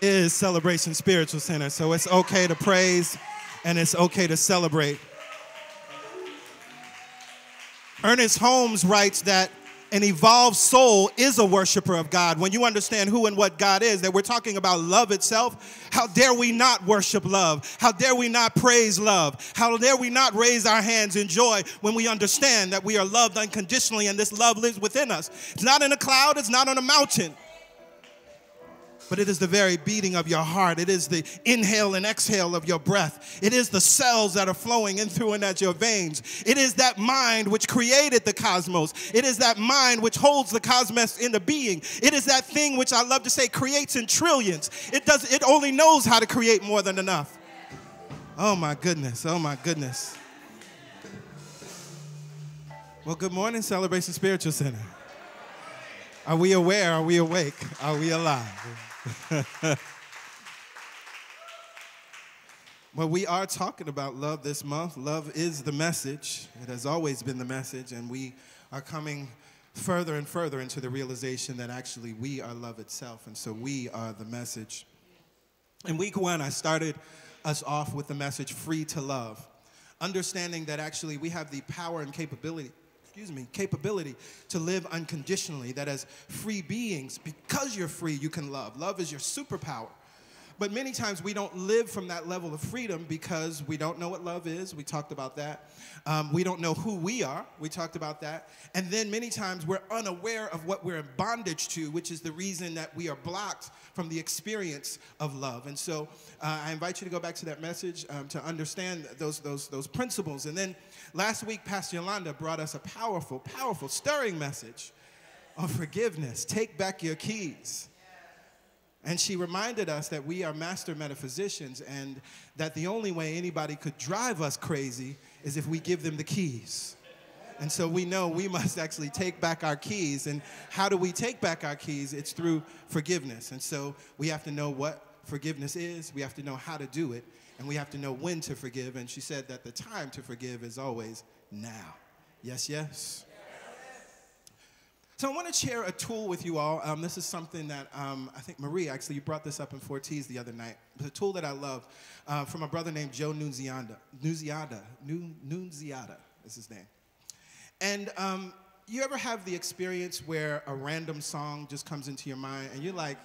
is Celebration Spiritual Center, so it's okay to praise and it's okay to celebrate. Ernest Holmes writes that an evolved soul is a worshiper of God. When you understand who and what God is, that we're talking about love itself, how dare we not worship love? How dare we not praise love? How dare we not raise our hands in joy when we understand that we are loved unconditionally and this love lives within us? It's not in a cloud, it's not on a mountain. But it is the very beating of your heart. It is the inhale and exhale of your breath. It is the cells that are flowing in through and at your veins. It is that mind which created the cosmos. It is that mind which holds the cosmos into being. It is that thing which I love to say creates in trillions. It only knows how to create more than enough. Oh my goodness, oh my goodness. Well, good morning, Celebration Spiritual Center. Are we aware? Are we awake? Are we alive? Well, we are talking about love this month. Love is the message. It has always been the message, and we are coming further and further into the realization that actually we are love itself, and so we are the message. In week one, I started us off with the message, free to love, understanding that actually we have the power and capability to live unconditionally, that as free beings, because you're free, you can love. Love is your superpower. But many times we don't live from that level of freedom because we don't know what love is. We talked about that. We don't know who we are. We talked about that. And then many times we're unaware of what we're in bondage to, which is the reason that we are blocked from the experience of love. And so I invite you to go back to that message to understand those principles. And then last week, Pastor Yolanda brought us a powerful, powerful, stirring message on forgiveness. Take back your keys. And she reminded us that we are master metaphysicians and that the only way anybody could drive us crazy is if we give them the keys. And so we know we must actually take back our keys. And how do we take back our keys? It's through forgiveness. And so we have to know what forgiveness is. We have to know how to do it. And we have to know when to forgive. And she said that the time to forgive is always now. Yes, yes. So I want to share a tool with you all. This is something that I think Marie, actually, you brought this up in 4Ts the other night. It's a tool that I love from a brother named Joe Nunziata. Nunziata is his name. And you ever have the experience where a random song just comes into your mind and you're like,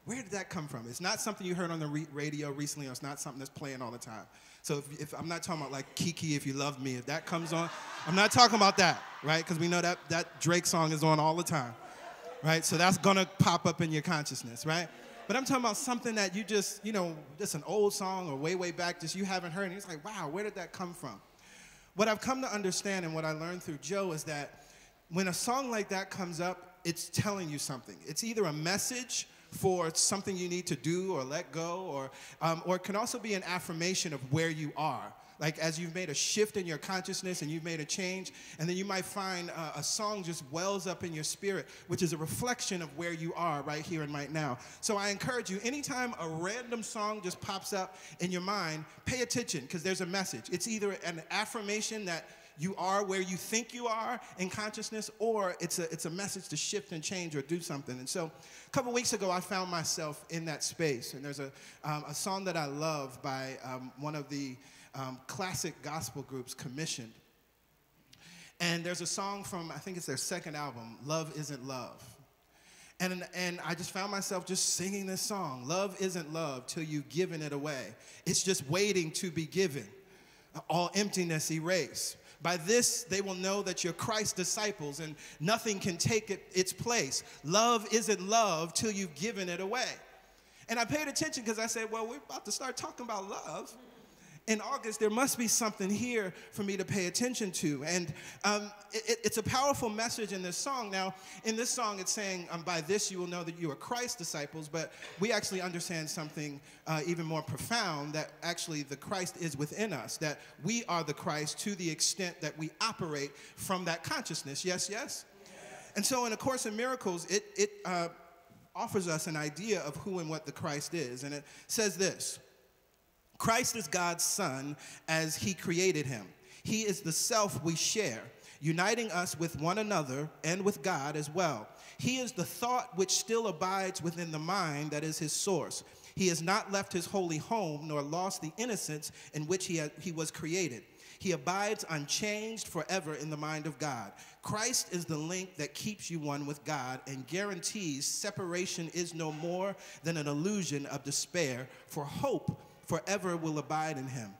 where did that come from? It's not something you heard on the radio recently, or it's not something that's playing all the time. So if I'm not talking about like Kiki, If You Love Me, if that comes on, I'm not talking about that, right? Because we know that Drake song is on all the time, right? So that's gonna pop up in your consciousness, right? But I'm talking about something that you just, just an old song or way, way back, just you haven't heard, and it's like, wow, where did that come from? What I've come to understand and what I learned through Joe is that when a song like that comes up, it's telling you something. It's either a message for something you need to do or let go, or it can also be an affirmation of where you are. Like as you've made a shift in your consciousness and you've made a change, and then you might find a song just wells up in your spirit, which is a reflection of where you are right here and right now. So I encourage you, anytime a random song just pops up in your mind, pay attention, because there's a message. It's either an affirmation that you are where you think you are in consciousness, or it's a message to shift and change or do something. And so a couple weeks ago, I found myself in that space. And there's a song that I love by one of the classic gospel groups, Commissioned. And there's a song from, I think it's their second album, Love Isn't Love. And I just found myself just singing this song. Love isn't love till you've given it away. It's just waiting to be given. All emptiness erased. By this, they will know that you're Christ's disciples and nothing can take its place. Love isn't love till you've given it away. And I paid attention because I said, well, we're about to start talking about love. In August, there must be something here for me to pay attention to. And it's a powerful message in this song. Now, in this song, it's saying, by this you will know that you are Christ's disciples, but we actually understand something even more profound, that actually the Christ is within us, that we are the Christ to the extent that we operate from that consciousness. Yes, yes? And so in A Course in Miracles, it offers us an idea of who and what the Christ is. And it says this: Christ is God's Son as He created Him. He is the self we share, uniting us with one another and with God as well. He is the thought which still abides within the mind that is His source. He has not left his holy home, nor lost the innocence in which he was created. He abides unchanged forever in the mind of God. Christ is the link that keeps you one with God and guarantees separation is no more than an illusion of despair, for hope forever will abide in him.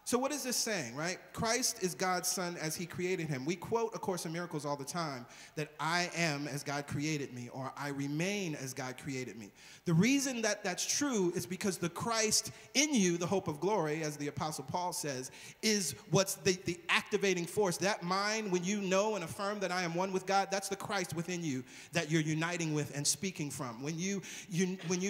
So what is this saying, right? Christ is God's son as he created him. We quote A Course in Miracles all the time that I am as God created me, or I remain as God created me. The reason that that's true is because the Christ in you, the hope of glory, as the Apostle Paul says, is what's the activating force. That mind, when you know and affirm that I am one with God, that's the Christ within you that you're uniting with and speaking from. When you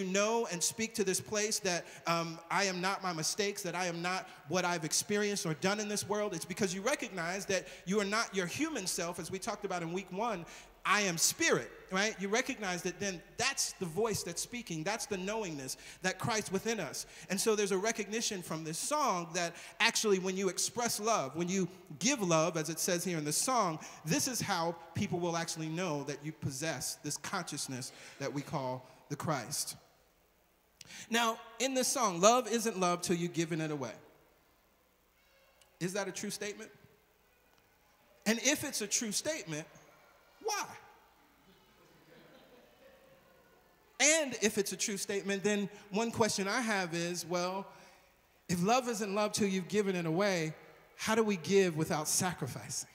know and speak to this place that I am not my mistakes, that I am not what I've experienced or done in this world, it's because you recognize that you are not your human self, as we talked about in week 1. I am spirit, right? You recognize that then that's the voice that's speaking. That's the knowingness that Christ within us. And so there's a recognition from this song that actually when you express love, when you give love, as it says here in the song, this is how people will actually know that you possess this consciousness that we call the Christ. Now, in this song, love isn't love till you've given it away. Is that a true statement? And if it's a true statement, why? And if it's a true statement, then one question I have is, well, if love isn't love till you've given it away, how do we give without sacrificing?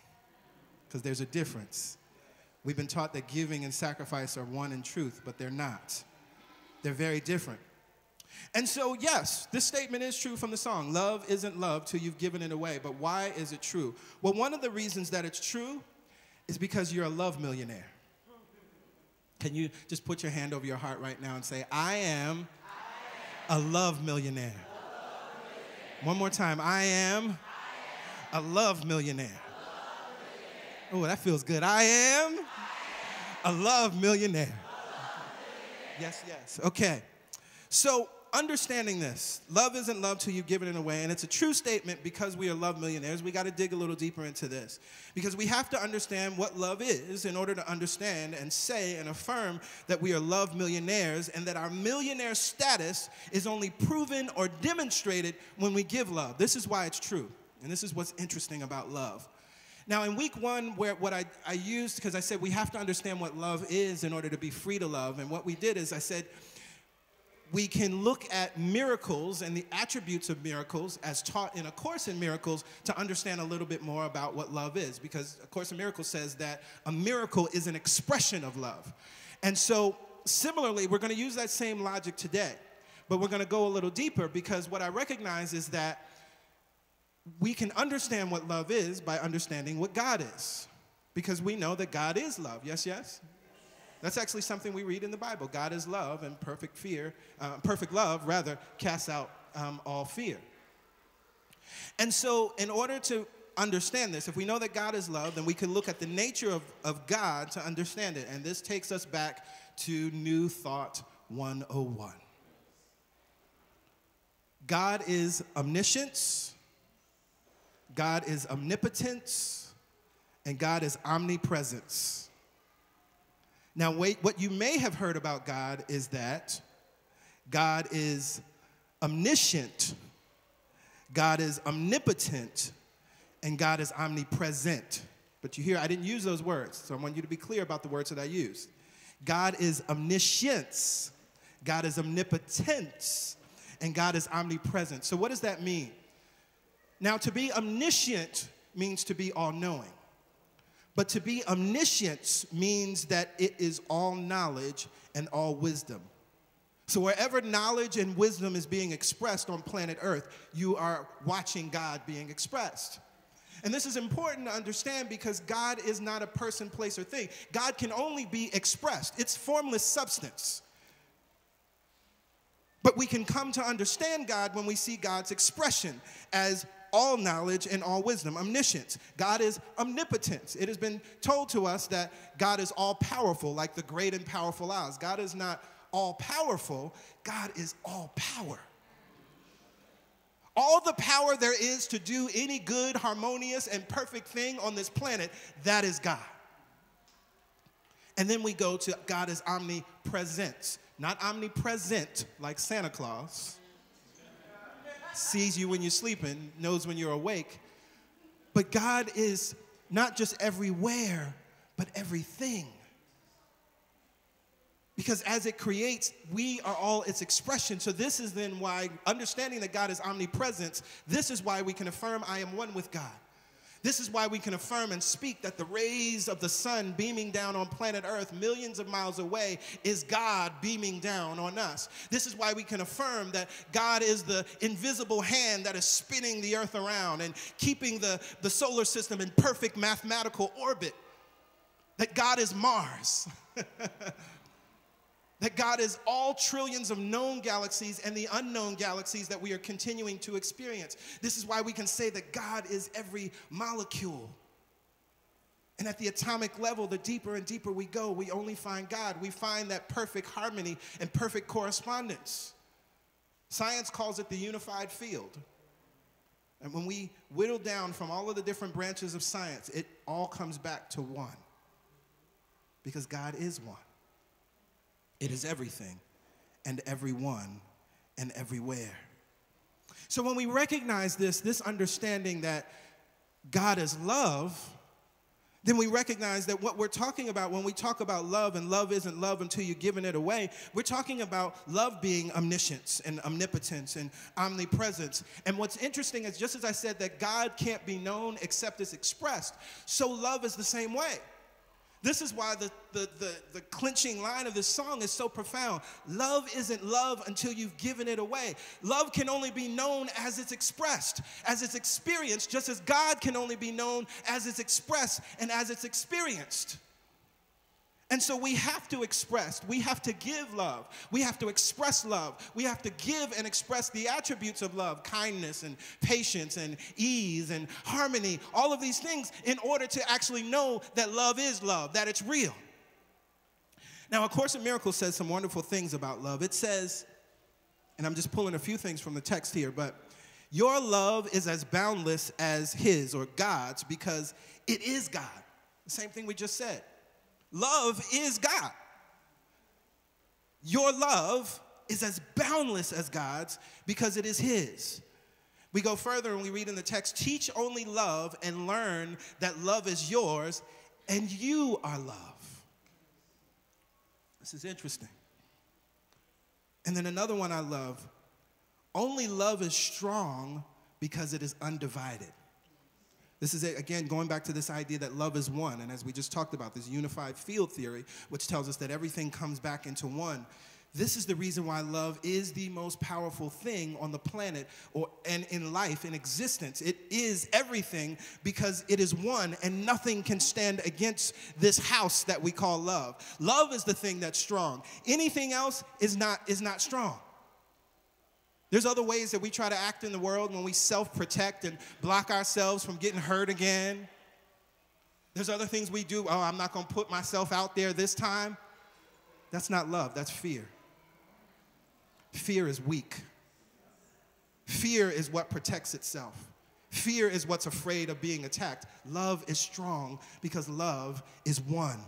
Because there's a difference. We've been taught that giving and sacrifice are one in truth, but they're not. They're very different. And so, yes, this statement is true from the song. Love isn't love till you've given it away. But why is it true? Well, one of the reasons that it's true is because you're a love millionaire. Can you just put your hand over your heart right now and say, I am a love millionaire. One more time. I am a love millionaire. Oh, that feels good. I am a love millionaire. Yes, yes. Okay. So, understanding this, love isn't love till you've given it away, and it's a true statement because we are love millionaires. We got to dig a little deeper into this because we have to understand what love is in order to understand and say and affirm that we are love millionaires and that our millionaire status is only proven or demonstrated when we give love. This is why it's true, and this is what's interesting about love. Now, in week 1, what I used, because I said we have to understand what love is in order to be free to love, and what we did is I said, we can look at miracles and the attributes of miracles as taught in A Course in Miracles to understand a little bit more about what love is, because A Course in Miracles says that a miracle is an expression of love. And so similarly, we're going to use that same logic today, but we're going to go a little deeper because what I recognize is that we can understand what love is by understanding what God is, because we know that God is love. Yes, yes? That's actually something we read in the Bible. God is love, and perfect love, rather, casts out all fear. And so in order to understand this, if we know that God is love, then we can look at the nature of God to understand it. And this takes us back to New Thought 101. God is omniscience, God is omnipotence, and God is omnipresence. Now, what you may have heard about God is that God is omniscient, God is omnipotent, and God is omnipresent. But you hear, I didn't use those words, so I want you to be clear about the words that I used. God is omniscience, God is omnipotence, and God is omnipresent. So what does that mean? Now, to be omniscient means to be all-knowing. But to be omniscient means that it is all knowledge and all wisdom. So wherever knowledge and wisdom is being expressed on planet Earth, you are watching God being expressed. And this is important to understand because God is not a person, place, or thing. God can only be expressed. It's formless substance. But we can come to understand God when we see God's expression as all knowledge and all wisdom, omniscience. God is omnipotent. It has been told to us that God is all-powerful, like the great and powerful Oz. God is not all-powerful. God is all-power. All the power there is to do any good, harmonious, and perfect thing on this planet, that is God. And then we go to God is omnipresent, not omnipresent like Santa Claus. Sees you when you're sleeping, knows when you're awake. But God is not just everywhere, but everything. Because as it creates, we are all its expression. So this is then why, understanding that God is omnipresent, this is why we can affirm I am one with God. This is why we can affirm and speak that the rays of the sun beaming down on planet Earth millions of miles away is God beaming down on us. This is why we can affirm that God is the invisible hand that is spinning the earth around and keeping the solar system in perfect mathematical orbit. That God is Mars. That God is all trillions of known galaxies and the unknown galaxies that we are continuing to experience. This is why we can say that God is every molecule. And at the atomic level, the deeper and deeper we go, we only find God. We find that perfect harmony and perfect correspondence. Science calls it the unified field. And when we whittle down from all of the different branches of science, it all comes back to one. Because God is one. It is everything and everyone and everywhere. So when we recognize this understanding that God is love, then we recognize that what we're talking about when we talk about love, and love isn't love until you're giving it away, we're talking about love being omniscience and omnipotence and omnipresence. And what's interesting is, just as I said that God can't be known except as expressed, so love is the same way. This is why the clinching line of this song is so profound. Love isn't love until you've given it away. Love can only be known as it's expressed, as it's experienced, just as God can only be known as it's expressed and as it's experienced. And so we have to express, we have to give love, we have to express love, we have to give and express the attributes of love, kindness and patience and ease and harmony, all of these things in order to actually know that love is love, that it's real. Now, A Course in Miracles says some wonderful things about love. It says, and I'm just pulling a few things from the text here, but your love is as boundless as his or God's because it is God. The same thing we just said. Love is God. Your love is as boundless as God's because it is his. We go further and we read in the text, teach only love and learn that love is yours and you are love. This is interesting. And then another one I love, only love is strong because it is undivided. This is, again, going back to this idea that love is one. And as we just talked about, this unified field theory, which tells us that everything comes back into one. This is the reason why love is the most powerful thing on the planet and in life, in existence. It is everything because it is one, and nothing can stand against this house that we call love. Love is the thing that's strong. Anything else is not strong. There's other ways that we try to act in the world when we self-protect and block ourselves from getting hurt again. There's other things we do. Oh, I'm not going to put myself out there this time. That's not love. That's fear. Fear is weak. Fear is what protects itself. Fear is what's afraid of being attacked. Love is strong because love is one,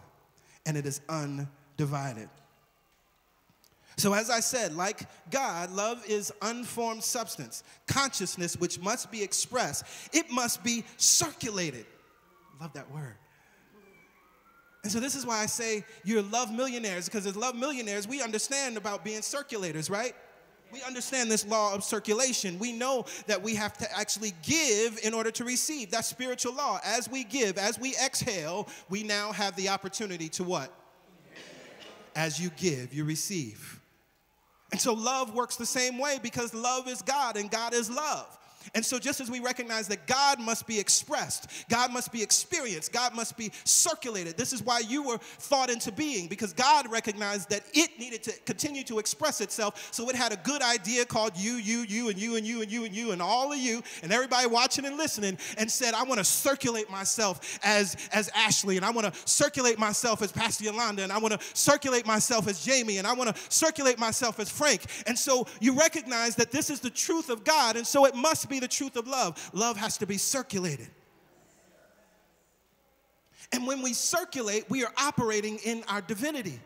and it is undivided. So as I said, like God, love is unformed substance, consciousness which must be expressed. It must be circulated. Love that word. And so this is why I say you're love millionaires, because as love millionaires, we understand about being circulators, right? We understand this law of circulation. We know that we have to actually give in order to receive. That's spiritual law. As we give, as we exhale, we now have the opportunity to what? As you give, you receive. And so love works the same way because love is God and God is love. And so just as we recognize that God must be expressed, God must be experienced, God must be circulated. This is why you were thought into being, because God recognized that it needed to continue to express itself. So it had a good idea called you, and you, and you, and you, and you, and all of you, and everybody watching and listening, and said, I want to circulate myself as Ashley, and I want to circulate myself as Pastor Yolanda, and I want to circulate myself as Jamie, and I want to circulate myself as Frank. And so you recognize that this is the truth of God, and so it must be the truth of love. Love has to be circulated. And when we circulate, we are operating in our divinity.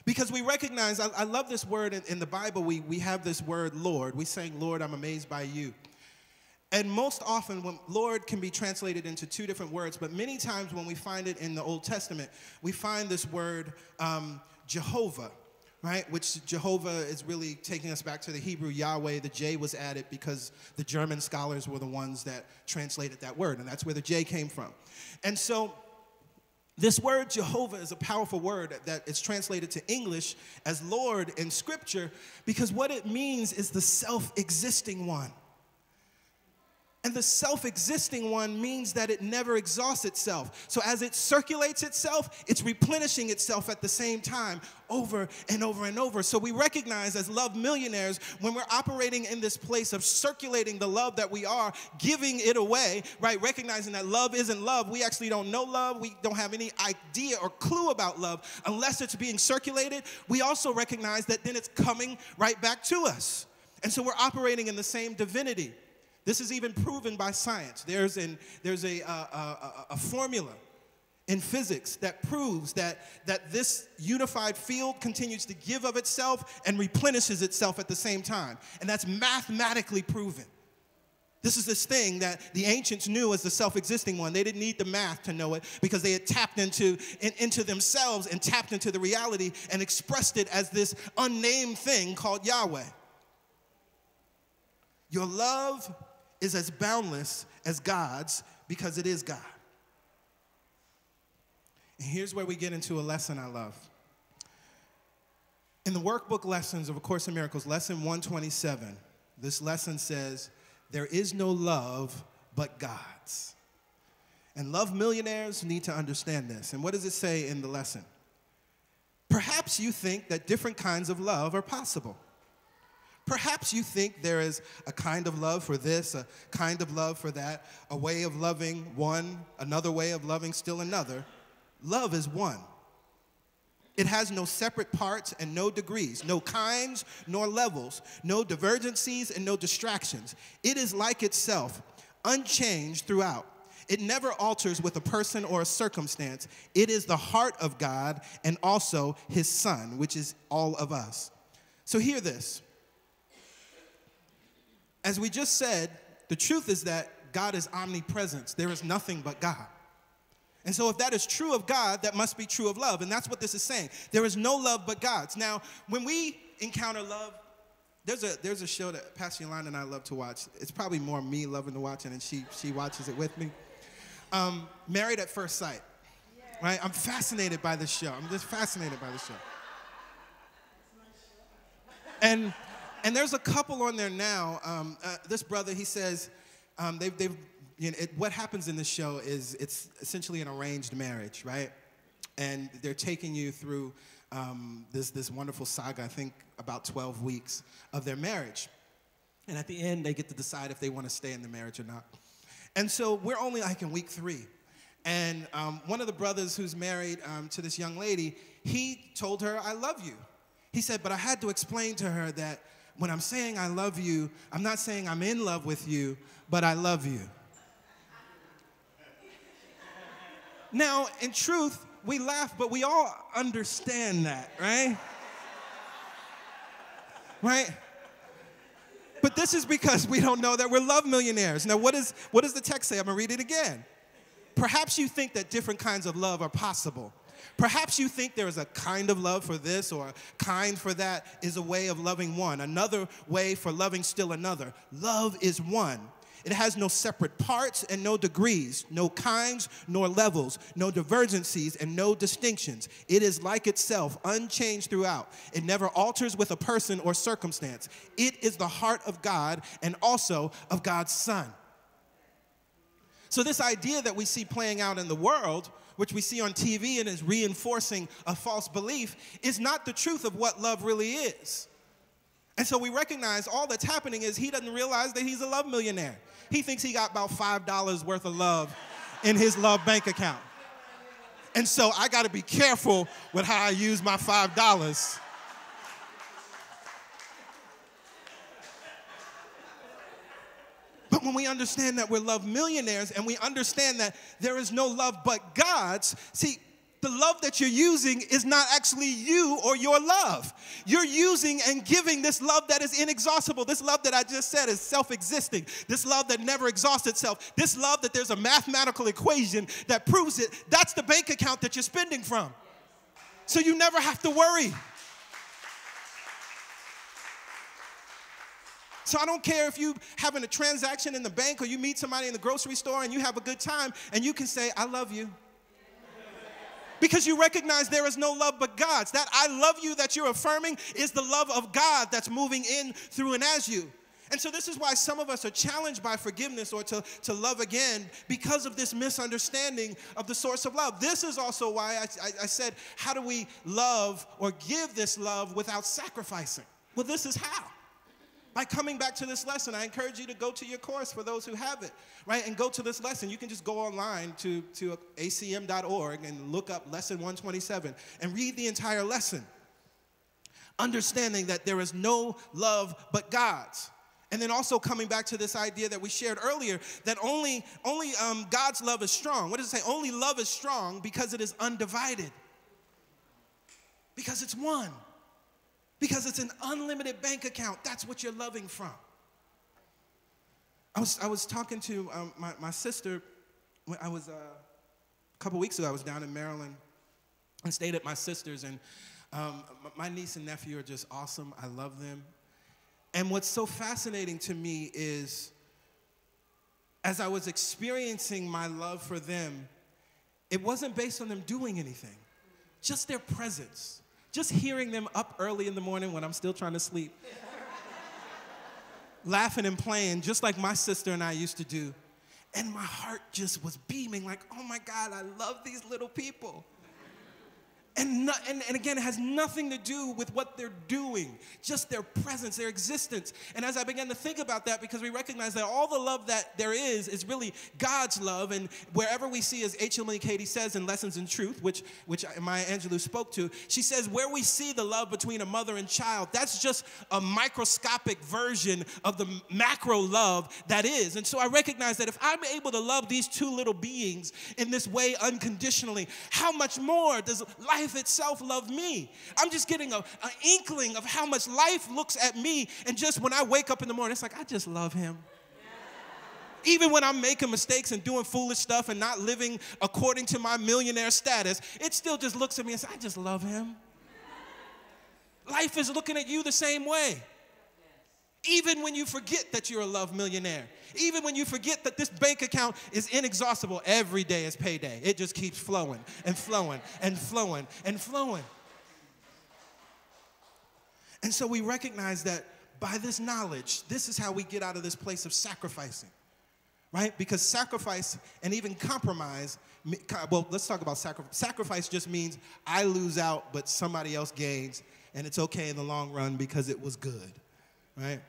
Because we recognize, I love this word in the Bible, we have this word, Lord. We saying, Lord, I'm amazed by you. And most often, when Lord can be translated into two different words, but many times when we find it in the Old Testament, we find this word Jehovah, right? Which Jehovah is really taking us back to the Hebrew Yahweh. The J was added because the German scholars were the ones that translated that word, and that's where the J came from. And so this word Jehovah is a powerful word that is translated to English as Lord in Scripture, because what it means is the self-existing one. And the self-existing one means that it never exhausts itself. So as it circulates itself, it's replenishing itself at the same time over and over and over. So we recognize as love millionaires, when we're operating in this place of circulating the love that we are, giving it away, right? Recognizing that love isn't love. We actually don't know love. We don't have any idea or clue about love unless it's being circulated. We also recognize that then it's coming right back to us. And so we're operating in the same divinity. This is even proven by science. There's a formula in physics that proves that this unified field continues to give of itself and replenishes itself at the same time. And that's mathematically proven. This is this thing that the ancients knew as the self-existing one. They didn't need the math to know it because they had tapped into themselves and tapped into the reality and expressed it as this unnamed thing called Yahweh. Your love is as boundless as God's because it is God. And here's where we get into a lesson I love. In the workbook lessons of A Course in Miracles, lesson 127, this lesson says, there is no love but God's. And love millionaires need to understand this. And what does it say in the lesson? Perhaps you think that different kinds of love are possible. Perhaps you think there is a kind of love for this, a kind of love for that, a way of loving one, another way of loving still another. Love is one. It has no separate parts and no degrees, no kinds nor levels, no divergencies and no distractions. It is like itself, unchanged throughout. It never alters with a person or a circumstance. It is the heart of God and also his Son, which is all of us. So hear this. As we just said, the truth is that God is omnipresent. There is nothing but God. And so if that is true of God, that must be true of love. And that's what this is saying. There is no love but God's. Now, when we encounter love, there's a show that Pastor Yolanda and I love to watch. It's probably more me loving to watch it, and she watches it with me. Married at First Sight. Right? I'm fascinated by this show. I'm just fascinated by this show. And there's a couple on there now. This brother, he says, what happens in this show is it's essentially an arranged marriage, right? And they're taking you through this wonderful saga, I think about 12 weeks of their marriage. And at the end, they get to decide if they want to stay in the marriage or not. And so we're only like in week 3. And one of the brothers who's married to this young lady, he told her, I love you. He said, but I had to explain to her that when I'm saying I love you, I'm not saying I'm in love with you, but I love you. Now, in truth, we laugh, but we all understand that, right? Right? But this is because we don't know that we're love millionaires. Now, what does the text say? I'm going to read it again. Perhaps you think that different kinds of love are possible. Perhaps you think there is a kind of love for this or a kind for that is a way of loving one, another way for loving still another. Love is one. It has no separate parts and no degrees, no kinds nor levels, no divergencies and no distinctions. It is like itself, unchanged throughout. It never alters with a person or circumstance. It is the heart of God and also of God's Son. So this idea that we see playing out in the world, which we see on TV and is reinforcing a false belief, is not the truth of what love really is. And so we recognize all that's happening is he doesn't realize that he's a love millionaire. He thinks he got about $5 worth of love in his love bank account. And so I got to be careful with how I use my $5. But when we understand that we're love millionaires and we understand that there is no love but God's, see, the love that you're using is not actually you or your love. You're using and giving this love that is inexhaustible. This love that I just said is self-existing. This love that never exhausts itself. This love that there's a mathematical equation that proves it. That's the bank account that you're spending from. So you never have to worry. So I don't care if you having a transaction in the bank or you meet somebody in the grocery store and you have a good time and you can say, I love you. Because you recognize there is no love but God's. That I love you that you're affirming is the love of God that's moving in, through, and as you. And so this is why some of us are challenged by forgiveness or to love again because of this misunderstanding of the source of love. This is also why I said, how do we love or give this love without sacrificing? Well, this is how. By coming back to this lesson, I encourage you to go to your course for those who have it, right? And go to this lesson. You can just go online to acm.org and look up lesson 127 and read the entire lesson, understanding that there is no love but God's. And then also coming back to this idea that we shared earlier, that only God's love is strong. What does it say? Only love is strong because it is undivided. Because it's one. Because it's an unlimited bank account. That's what you're loving from. I was talking to my sister. I was a couple weeks ago. I was down in Maryland and stayed at my sister's. And my niece and nephew are just awesome. I love them. And what's so fascinating to me is, as I was experiencing my love for them, it wasn't based on them doing anything, just their presence. Just hearing them up early in the morning when I'm still trying to sleep, laughing and playing just like my sister and I used to do. And my heart just was beaming like, oh my God, I love these little people. And again, it has nothing to do with what they're doing, just their presence, their existence. And as I began to think about that, because we recognize that all the love that there is really God's love. And wherever we see, as H. Emily Cady says in Lessons in Truth, which Maya Angelou spoke to, she says, where we see the love between a mother and child, that's just a microscopic version of the macro love that is. And so I recognize that if I'm able to love these two little beings in this way unconditionally, how much more does life itself love me? I'm just getting an inkling of how much life looks at me, and just when I wake up in the morning, it's like, I just love him. Even when I'm making mistakes and doing foolish stuff and not living according to my millionaire status, it still just looks at me and says, I just love him. Life is looking at you the same way. Even when you forget that you're a love millionaire, even when you forget that this bank account is inexhaustible, every day is payday. It just keeps flowing and flowing and flowing and flowing. And so we recognize that by this knowledge, this is how we get out of this place of sacrificing, right? Because sacrifice and even compromise, well, let's talk about sacrifice. Sacrifice just means I lose out, but somebody else gains, and it's okay in the long run because it was good. Right?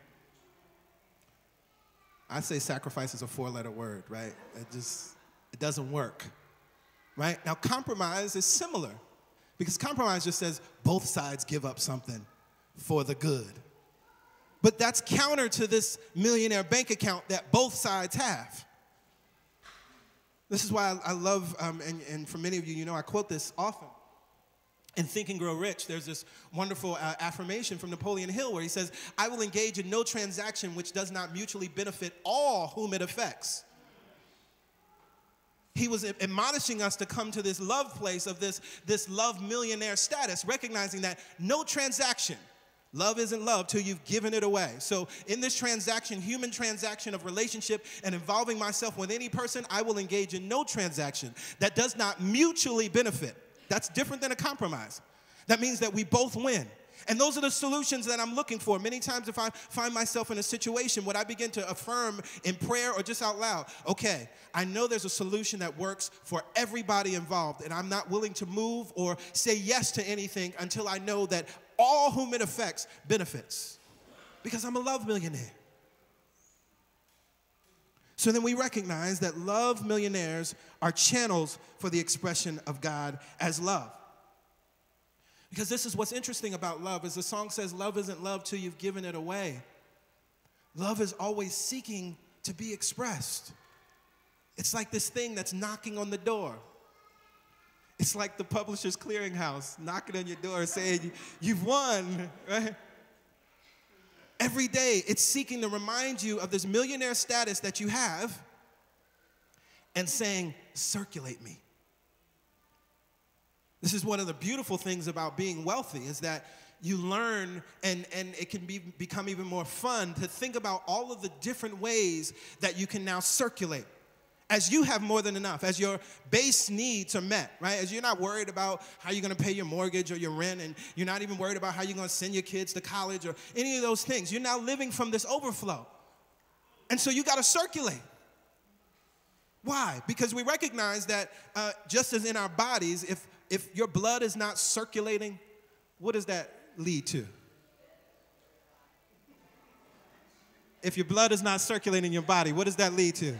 I say sacrifice is a four-letter word, right? It doesn't work, right? Now, compromise is similar because compromise just says both sides give up something for the good. But that's counter to this millionaire bank account that both sides have. This is why I love, and for many of you, you know, I quote this often. In Think and Grow Rich, there's this wonderful affirmation from Napoleon Hill where he says, I will engage in no transaction which does not mutually benefit all whom it affects. He was admonishing us to come to this love place of this love millionaire status, recognizing that no transaction, love isn't love till you've given it away. So in this transaction, human transaction of relationship and involving myself with any person, I will engage in no transaction that does not mutually benefit. That's different than a compromise. That means that we both win. And those are the solutions that I'm looking for. Many times if I find myself in a situation, what I begin to affirm in prayer or just out loud, okay, I know there's a solution that works for everybody involved, and I'm not willing to move or say yes to anything until I know that all whom it affects benefits. Because I'm a love millionaire. So then we recognize that love millionaires are channels for the expression of God as love. Because this is what's interesting about love, as the song says, love isn't love till you've given it away. Love is always seeking to be expressed. It's like this thing that's knocking on the door. It's like the Publishers Clearinghouse knocking on your door saying, you've won, right? Every day, it's seeking to remind you of this millionaire status that you have and saying, circulate me. This is one of the beautiful things about being wealthy, is that you learn, and it can become even more fun to think about all of the different ways that you can now circulate. As you have more than enough, as your base needs are met, right? As you're not worried about how you're going to pay your mortgage or your rent, and you're not even worried about how you're going to send your kids to college or any of those things. You're now living from this overflow. And so you got to circulate. Why? Because we recognize that just as in our bodies, if your blood is not circulating, what does that lead to? If your blood is not circulating in your body, what does that lead to?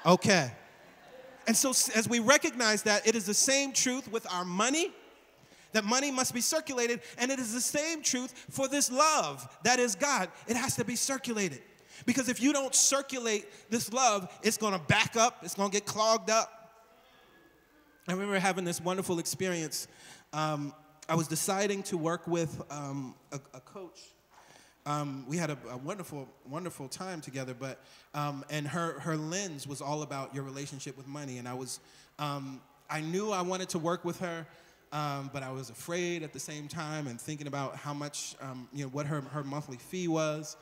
Okay. And so as we recognize that, it is the same truth with our money, that money must be circulated, and it is the same truth for this love that is God. It has to be circulated. Because if you don't circulate this love, it's going to back up, it's going to get clogged up. I remember having this wonderful experience. I was deciding to work with a coach. We had a wonderful, wonderful time together, but and her lens was all about your relationship with money, and I knew I wanted to work with her, but I was afraid at the same time, and thinking about how much, what her monthly fee was,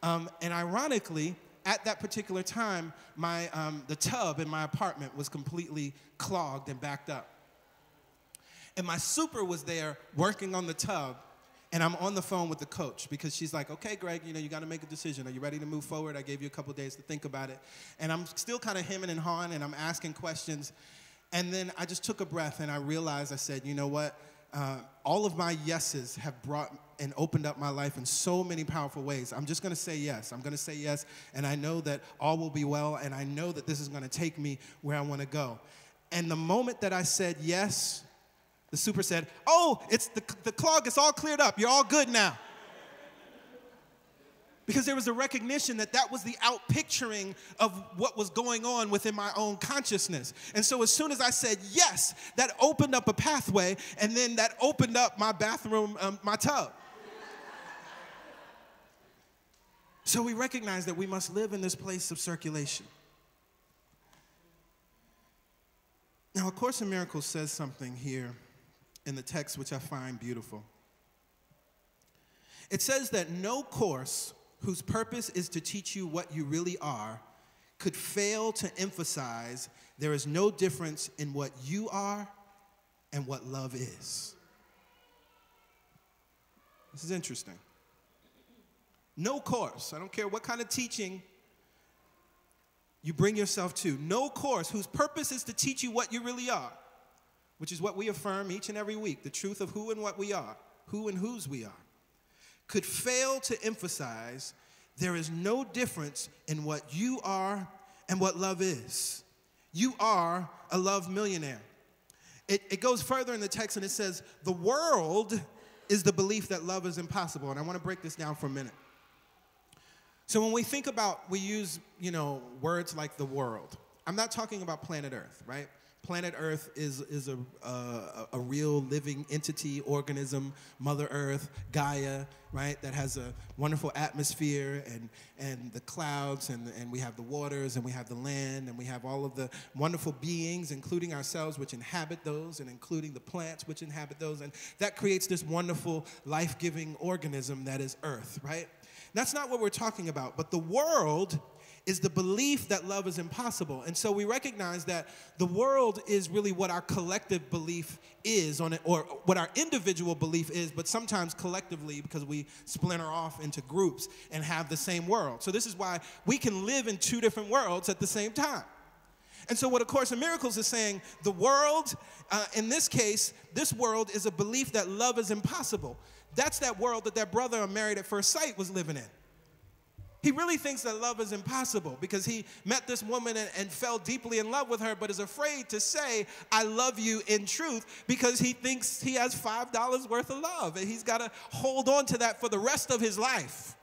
and ironically, at that particular time, the tub in my apartment was completely clogged and backed up, and my super was there working on the tub. And I'm on the phone with the coach because she's like, okay, Greg, you got to make a decision. Are you ready to move forward? I gave you a couple days to think about it. And I'm still kind of hemming and hawing, and I'm asking questions. And then I just took a breath, and I realized, I said, you know what? All of my yeses have brought and opened up my life in so many powerful ways. I'm just going to say yes. I'm going to say yes, and I know that all will be well, and I know that this is going to take me where I want to go. And the moment that I said yes, the super said, oh, it's the clog is all cleared up. You're all good now. Because there was a recognition that that was the outpicturing of what was going on within my own consciousness. And so as soon as I said yes, that opened up a pathway, and then that opened up my bathroom, my tub. So we recognize that we must live in this place of circulation. Now, A Course in Miracles says something here in the text which I find beautiful. It says that no course whose purpose is to teach you what you really are could fail to emphasize there is no difference in what you are and what love is. This is interesting. No course, I don't care what kind of teaching you bring yourself to, no course whose purpose is to teach you what you really are, which is what we affirm each and every week, the truth of who and what we are, who and whose we are, could fail to emphasize there is no difference in what you are and what love is. You are a love millionaire. It goes further in the text, and it says, the world is the belief that love is impossible. And I want to break this down for a minute. So when we think about, we use, words like the world. I'm not talking about planet Earth, right? Planet Earth is a real living entity, organism, Mother Earth, Gaia, right? That has a wonderful atmosphere and the clouds, and we have the waters, and we have the land, and we have all of the wonderful beings, including ourselves, which inhabit those, and including the plants, which inhabit those. And that creates this wonderful life-giving organism that is Earth, right? That's not what we're talking about. But the world is the belief that love is impossible. And so we recognize that the world is really what our collective belief is on it, or what our individual belief is, but sometimes collectively, because we splinter off into groups and have the same world. So this is why we can live in two different worlds at the same time. And so what A Course in Miracles is saying, the world, in this case, this world is a belief that love is impossible. That's that world that brother on Married at First Sight was living in. He really thinks that love is impossible because he met this woman and fell deeply in love with her, but is afraid to say, I love you in truth, because he thinks he has $5 worth of love, and he's got to hold on to that for the rest of his life.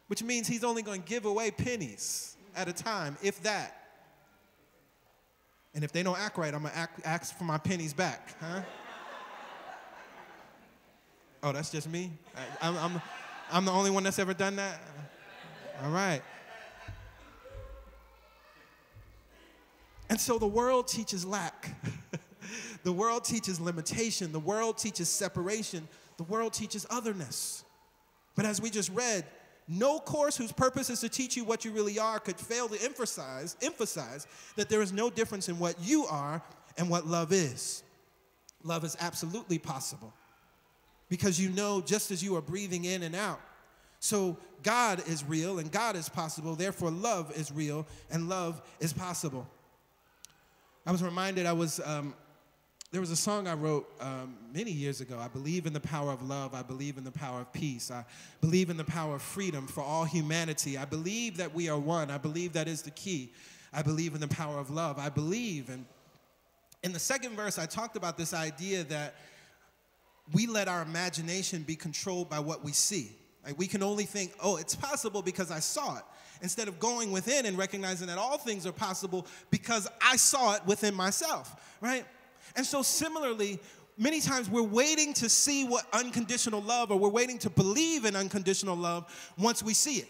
which means he's only going to give away pennies at a time, if that. And if they don't act right, I'm going to ask for my pennies back, huh? Oh, that's just me? I'm the only one that's ever done that? All right. And so the world teaches lack. The world teaches limitation. The world teaches separation. The world teaches otherness. But as we just read, no course whose purpose is to teach you what you really are could fail to emphasize that there is no difference in what you are and what love is. Love is absolutely possible because you know just as you are breathing in and out. So God is real and God is possible. Therefore, love is real and love is possible. I was reminded there was a song I wrote many years ago. I believe in the power of love. I believe in the power of peace. I believe in the power of freedom for all humanity. I believe that we are one. I believe that is the key. I believe in the power of love. I believe. And in the second verse, I talked about this idea that we let our imagination be controlled by what we see. Like we can only think, oh, it's possible because I saw it, instead of going within and recognizing that all things are possible because I saw it within myself, right? And so similarly, many times we're waiting to see what unconditional love, or we're waiting to believe in unconditional love once we see it.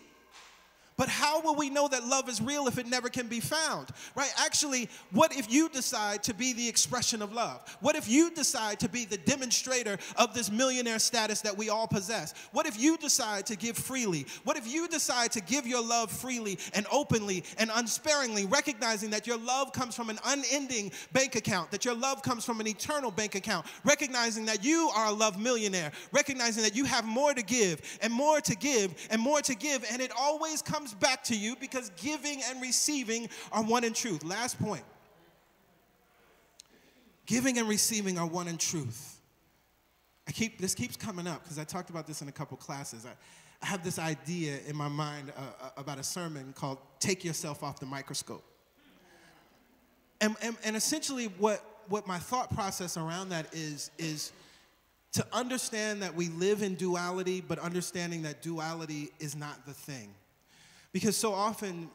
But how will we know that love is real if it never can be found, right? Actually, what if you decide to be the expression of love? What if you decide to be the demonstrator of this millionaire status that we all possess? What if you decide to give freely? What if you decide to give your love freely and openly and unsparingly, recognizing that your love comes from an unending bank account, that your love comes from an eternal bank account, recognizing that you are a love millionaire, recognizing that you have more to give and more to give and more to give, and it always comes back to you because giving and receiving are one in truth. Last point. Giving and receiving are one in truth. This keeps coming up because I talked about this in a couple classes. I have this idea in my mind about a sermon called Take Yourself Off the Microscope. And essentially what my thought process around that is to understand that we live in duality, but understanding that duality is not the thing. Because so often,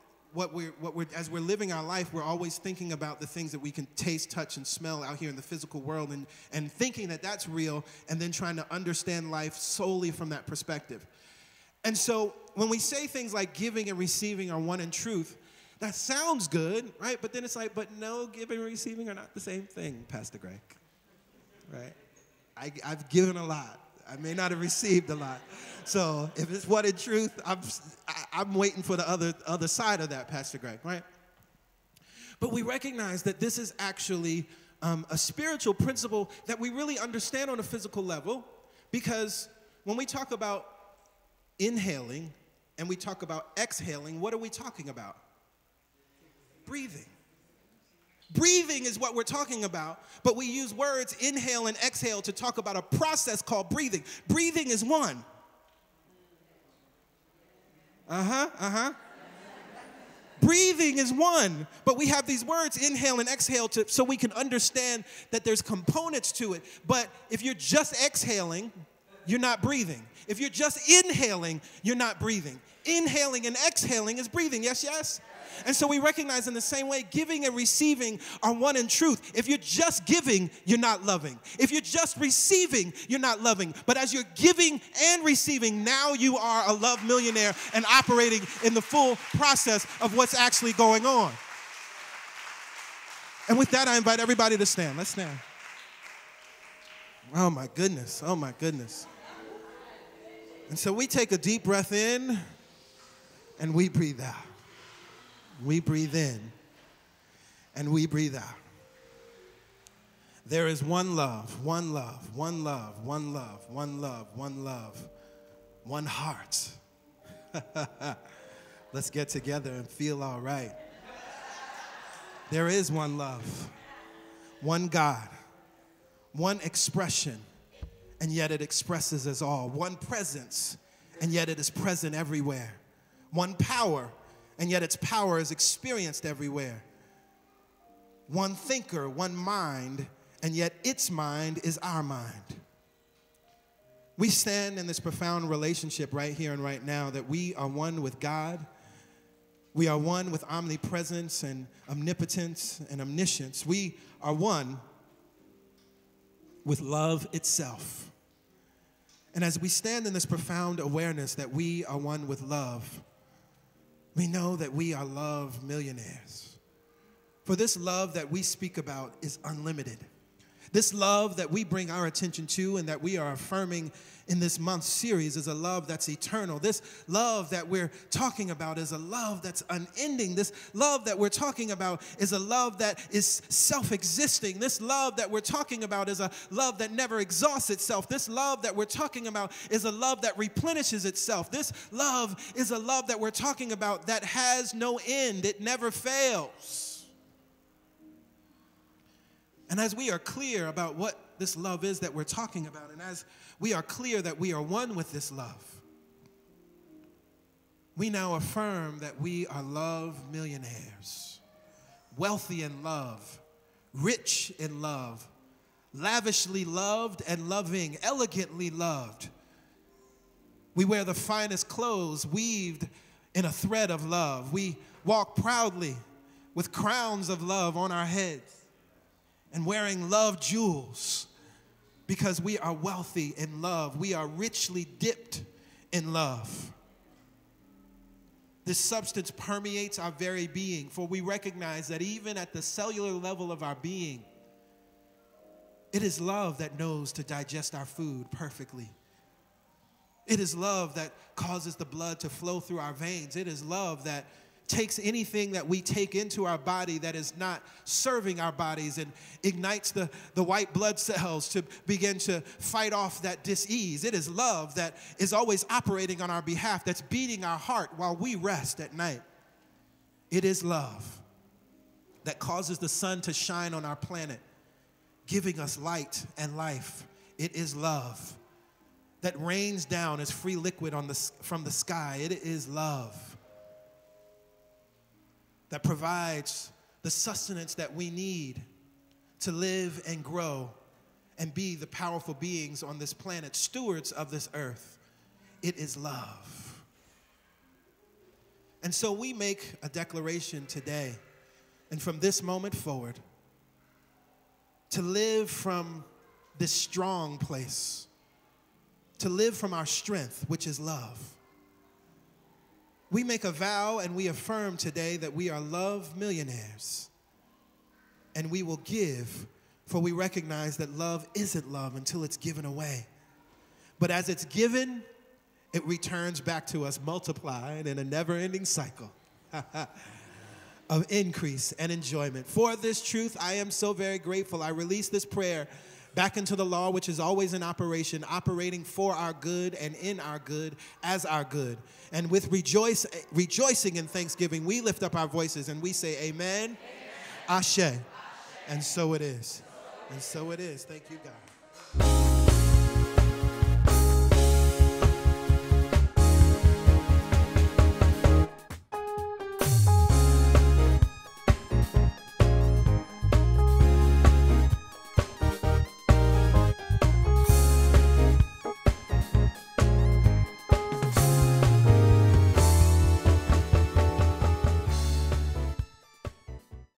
as we're living our life, we're always thinking about the things that we can taste, touch, and smell out here in the physical world, and thinking that that's real, and then trying to understand life solely from that perspective. And so when we say things like giving and receiving are one in truth, that sounds good, right? But then it's like, but no, giving and receiving are not the same thing, Pastor Greg, right? I've given a lot. I may not have received a lot. So if it's one in truth, I'm waiting for the other side of that, Pastor Greg, right? But we recognize that this is actually a spiritual principle that we really understand on a physical level, because when we talk about inhaling and we talk about exhaling, what are we talking about? Breathing. Breathing is what we're talking about, but we use words inhale and exhale to talk about a process called breathing. Breathing is one. Breathing is one, but we have these words inhale and exhale so we can understand that there's components to it. But if you're just exhaling, you're not breathing. If you're just inhaling, you're not breathing. Inhaling and exhaling is breathing, yes, yes? And so we recognize in the same way, giving and receiving are one in truth. If you're just giving, you're not loving. If you're just receiving, you're not loving. But as you're giving and receiving, now you are a love millionaire and operating in the full process of what's actually going on. And with that, I invite everybody to stand. Let's stand. Oh my goodness, oh my goodness. And so we take a deep breath in and we breathe out. We breathe in and we breathe out. There is one love, one love, one love, one love, one love, one love, one heart. Let's get together and feel all right. There is one love, one God, one expression, and yet it expresses us all. One presence, and yet it is present everywhere. One power, and yet its power is experienced everywhere. One thinker, one mind, and yet its mind is our mind. We stand in this profound relationship right here and right now that we are one with God. We are one with omnipresence and omnipotence and omniscience. We are one with love itself. And as we stand in this profound awareness that we are one with love, we know that we are love millionaires. For this love that we speak about is unlimited. This love that we bring our attention to and that we are affirming in this month's series is a love that's eternal. This love that we're talking about is a love that's unending. This love that we're talking about is a love that is self-existing. This love that we're talking about is a love that never exhausts itself. This love that we're talking about is a love that replenishes itself. This love is a love that we're talking about that has no end. It never fails. And as we are clear about what this love is that we're talking about, and as we are clear that we are one with this love, we now affirm that we are love millionaires, wealthy in love, rich in love, lavishly loved and loving, elegantly loved. We wear the finest clothes weaved in a thread of love. We walk proudly with crowns of love on our heads, and wearing love jewels because we are wealthy in love. We are richly dipped in love. This substance permeates our very being, for we recognize that even at the cellular level of our being, it is love that knows to digest our food perfectly. It is love that causes the blood to flow through our veins. It is love that takes anything that we take into our body that is not serving our bodies and ignites the white blood cells to begin to fight off that dis-ease. It is love that is always operating on our behalf, that's beating our heart while we rest at night. It is love that causes the sun to shine on our planet, giving us light and life. It is love that rains down as free liquid from the sky. It is love that provides the sustenance that we need to live and grow and be the powerful beings on this planet, stewards of this earth. It is love. And so we make a declaration today, and from this moment forward, to live from this strong place, to live from our strength, which is love. We make a vow and we affirm today that we are love millionaires. And we will give, for we recognize that love isn't love until it's given away. But as it's given, it returns back to us multiplied in a never-ending cycle of increase and enjoyment. For this truth, I am so very grateful. I release this prayer back into the law, which is always in operation, operating for our good and in our good as our good. And with rejoicing and thanksgiving, we lift up our voices and we say, amen, amen. Ashe. And so it is. And so it is. Thank you, God.